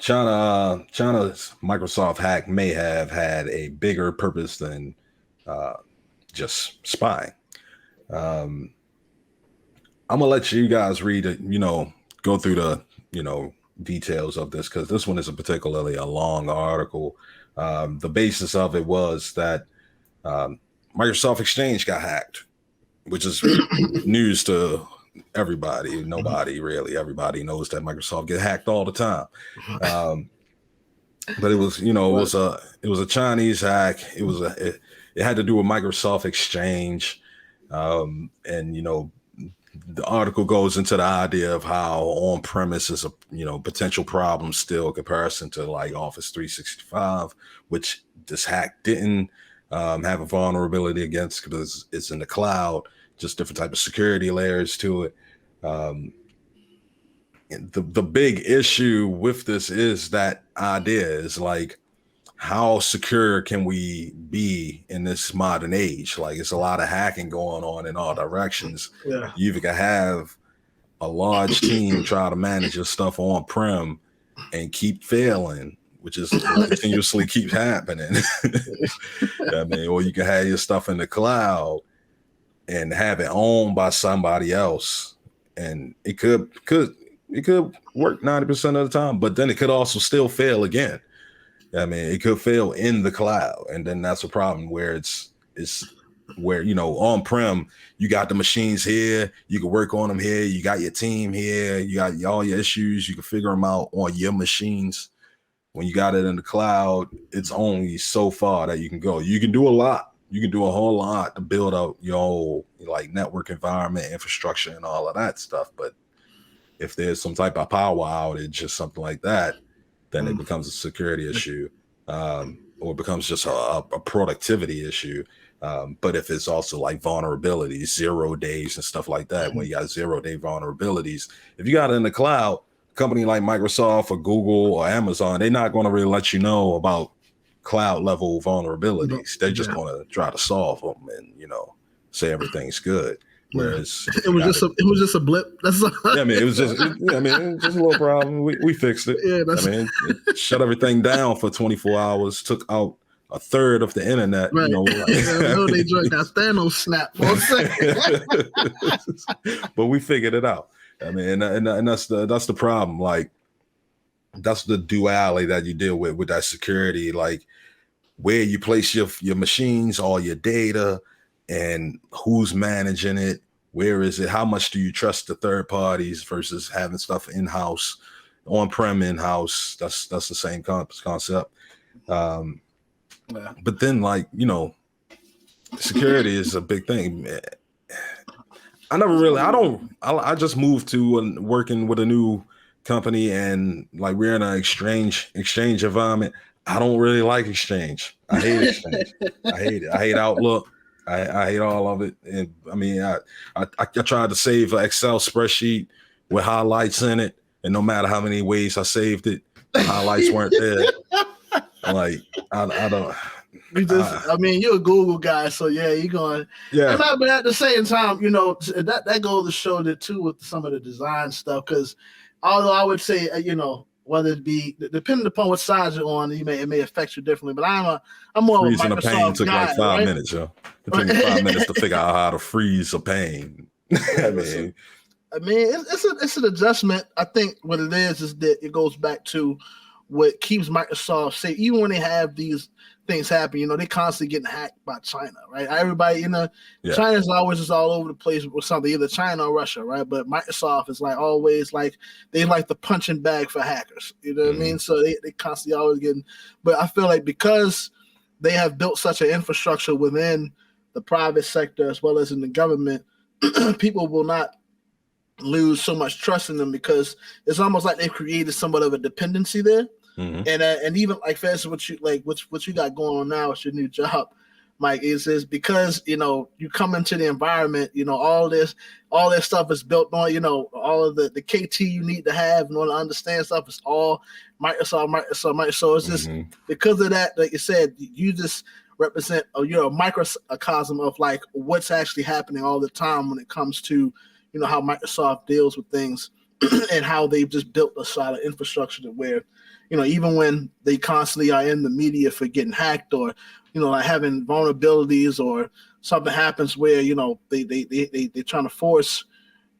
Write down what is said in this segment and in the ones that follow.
China's Microsoft hack may have had a bigger purpose than uh, just spying. Um, I'm gonna let you guys read it. Go through the details of this because this one is a particularly a long article. The basis of it was that um, Microsoft Exchange got hacked, which is news to everybody. Nobody really. Everybody knows that Microsoft get hacked all the time. Um, but it was a Chinese hack. It had to do with Microsoft Exchange, and the article goes into the idea of how on premise is a potential problem still in comparison to like Office 365, which this hack didn't have a vulnerability against because it's in the cloud, just different type of security layers to it. Um, the big issue with this is that idea is like how secure can we be in this modern age? Like it's a lot of hacking going on in all directions. Yeah. You either can have a large team try to manage your stuff on prem and keep failing, which is continuously keeps happening. I mean, or you can have your stuff in the cloud and have it owned by somebody else, and it could work 90% of the time, but then it could also still fail again. I mean, it could fail in the cloud, and then that's a problem where it's where on prem you got the machines here, you can work on them here, you got your team here, you got all your issues, you can figure them out on your machines. When you got it in the cloud, it's only so far that you can go. You can do a lot. You can do a whole lot to build up your whole like network environment, infrastructure, and all of that stuff. But if there's some type of power outage or something like that, then it becomes a security issue, or it becomes just a productivity issue. But if it's also like vulnerabilities, 0 days and stuff like that, when you got 0-day vulnerabilities, if you got it in the cloud, a company like Microsoft or Google or Amazon, they're not going to really let you know about cloud level vulnerabilities. They're just going to try to solve them and say everything's good. Whereas it was just a blip. That's all. Yeah, I mean, it was just a little problem. We fixed it. Yeah, it shut everything down for 24 hours, took out a third of the internet. Right. They got Thanos snap for a second. But we figured it out. I mean, and that's the problem. Like, that's the duality that you deal with that security, like where you place your machines, all your data, and who's managing it. Where is it? How much do you trust the third parties versus having stuff in-house, on-prem in-house? That's the same concept. But then, like, security is a big thing. I just moved to working with a new company, and like we're in an exchange environment. I don't really like Exchange. I hate Exchange. I hate it. I hate Outlook. I hate all of it. And I mean, I tried to save an Excel spreadsheet with highlights in it, and no matter how many ways I saved it, the highlights weren't there. Like, I don't. You're a Google guy, so yeah, you're going. Yeah. But at the same time, that goes to show that too with some of the design stuff. Because although I would say, whether it be depending upon what side you're on, it may affect you differently. But I'm more of a Microsoft a pane took guy, like 5 minutes, yo. It took me 5 minutes to figure out how to freeze a pane. It's an adjustment. I think what it is that it goes back to what keeps Microsoft safe. Even when they have these things happen, they constantly getting hacked by China, right? Everybody, China's always just all over the place with something, either China or Russia, right? But Microsoft is like always like they like the punching bag for hackers. You know what I mean? So they constantly always getting. But I feel like because they have built such an infrastructure within the private sector as well as in the government, people will not lose so much trust in them because it's almost like they've created somewhat of a dependency there. Mm-hmm. And even like for instance, what you got going on now with your new job, Mike, is because you come into the environment, all this stuff is built on, all of the KT you need to have in order to understand stuff is all Microsoft. So it's just because of that, like you said, you just represent you're a microcosm of like what's actually happening all the time when it comes to how Microsoft deals with things and how they've just built a solid infrastructure to where even when they constantly are in the media for getting hacked or, like having vulnerabilities or something happens where, they're trying to force,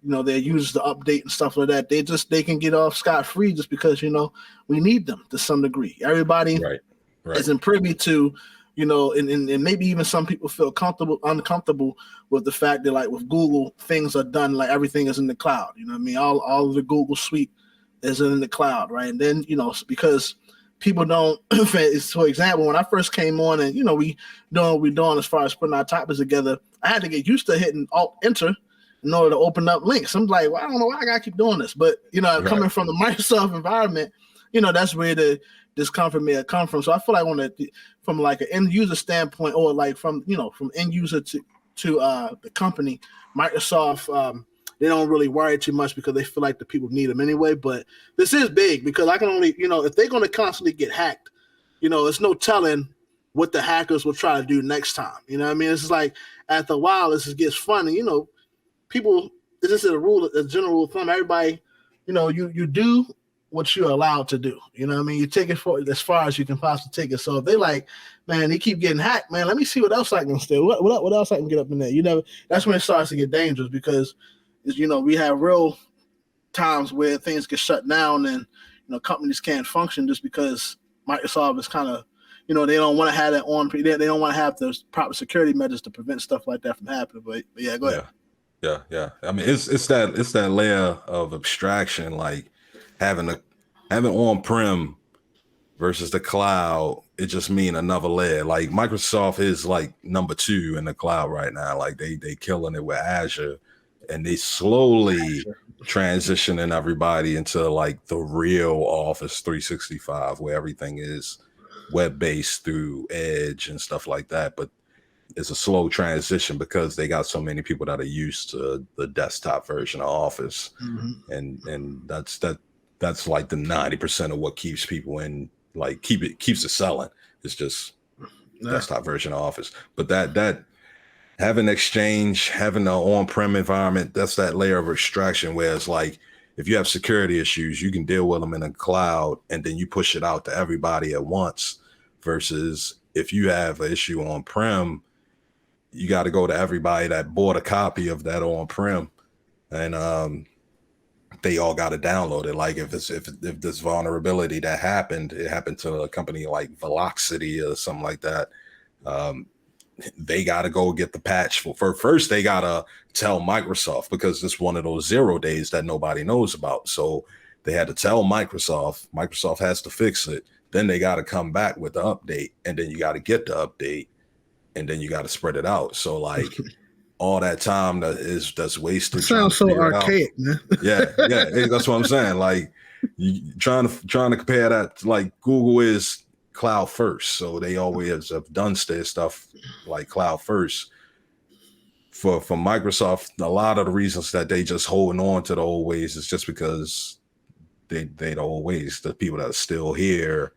their users to update and stuff like that. They can get off scot-free just because, we need them to some degree. Everybody Right. isn't privy to, and maybe even some people feel uncomfortable with the fact that, like with Google, things are done, like everything is in the cloud. You know what I mean? All of the Google suite is in the cloud, right? And then, because people don't, for example, when I first came on and, we doing what we're doing as far as putting our topics together, I had to get used to hitting Alt-Enter in order to open up links. I'm like, well, I don't know why I gotta keep doing this. But, coming from the Microsoft environment, that's where the discomfort may have come from. So I feel like from like an end user standpoint, or like from end user to the company, Microsoft, they don't really worry too much because they feel like the people need them anyway. But this is big because I can only, if they're going to constantly get hacked, it's no telling what the hackers will try to do next time. You know what I mean? It's like after a while, this gets fun. And, people, this is a general rule of thumb. Everybody, you do what you're allowed to do. You know what I mean? You take it for as far as you can possibly take it. So if they like, man, they keep getting hacked, man, let me see what else I can steal. What else I can get up in there? That's when it starts to get dangerous because, we have real times where things get shut down and, companies can't function just because Microsoft is kind of, they don't want to have that on. They don't want to have the proper security measures to prevent stuff like that from happening. But yeah, go ahead. Yeah. I mean, it's that layer of abstraction, like having on-prem versus the cloud. It just mean another layer. Like Microsoft is like number 2 in the cloud right now. Like they killing it with Azure, and they slowly transitioning everybody into like the real Office 365, where everything is web-based through Edge and stuff like that. But it's a slow transition because they got so many people that are used to the desktop version of Office, and that's like the 90% of what keeps people in, like keeps it selling. It's just desktop version of Office. But that having Exchange, having the on-prem environment, that's that layer of abstraction where it's like if you have security issues, you can deal with them in the cloud and then you push it out to everybody at once, versus if you have an issue on-prem, you got to go to everybody that bought a copy of that on-prem, and they all got to download it. Like if this vulnerability that happened, it happened to a company like Velocity or something like that. They got to go get the patch for first. They got to tell Microsoft, because it's one of those 0 days that nobody knows about. So they had to tell Microsoft. Microsoft has to fix it. Then they got to come back with the update, and then you got to get the update, and then you got to spread it out. So like all that time that's wasted. It sounds so archaic, man. Yeah, that's what I'm saying. Like you trying to compare that to, like, Google is cloud first, so they always have done stuff like cloud first. For Microsoft, a lot of the reasons that they just holding on to the old ways is just because they the old ways, the people that are still here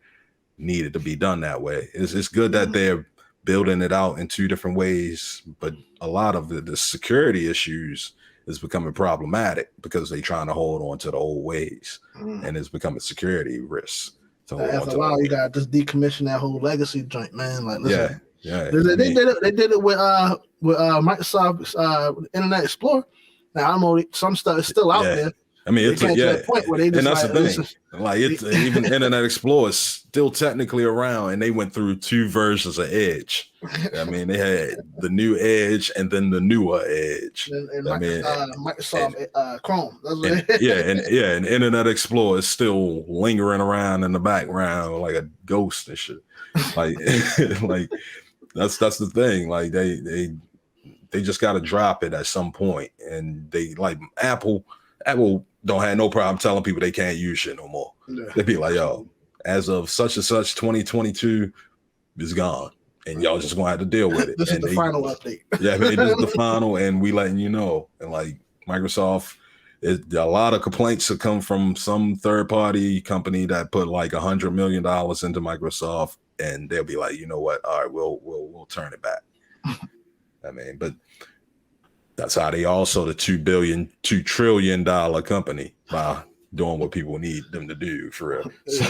needed to be done that way. It's good that they're building it out in 2 different ways, but a lot of the security issues is becoming problematic because they're trying to hold on to the old ways, and it's becoming security risks. After a while, you got to just decommission that whole legacy joint, man. Like, listen, yeah. They did it with Microsoft Internet Explorer. Now I don't know, some stuff is still out there. I mean, it's to that point where they just, and that's like, the thing. Like it's even Internet Explorer is still technically around, and they went through 2 versions of Edge. I mean, they had the new Edge and then the newer Edge. And Microsoft Chrome. That's what and Internet Explorer is still lingering around in the background like a ghost and shit. Like, like that's the thing. Like they just got to drop it at some point, and they, like Apple don't have no problem telling people they can't use shit no more. They'd be like, yo, as of such and such 2022 is gone, and y'all just gonna have to deal with it. This is the final update. Yeah, this is the final, and we letting you know. And like Microsoft, a lot of complaints have come from some third-party company that put like $100 million into Microsoft, and they'll be like, you know what? All right, we'll turn it back. I mean, but that's how they also the $2 trillion company by doing what people need them to do, for real. So.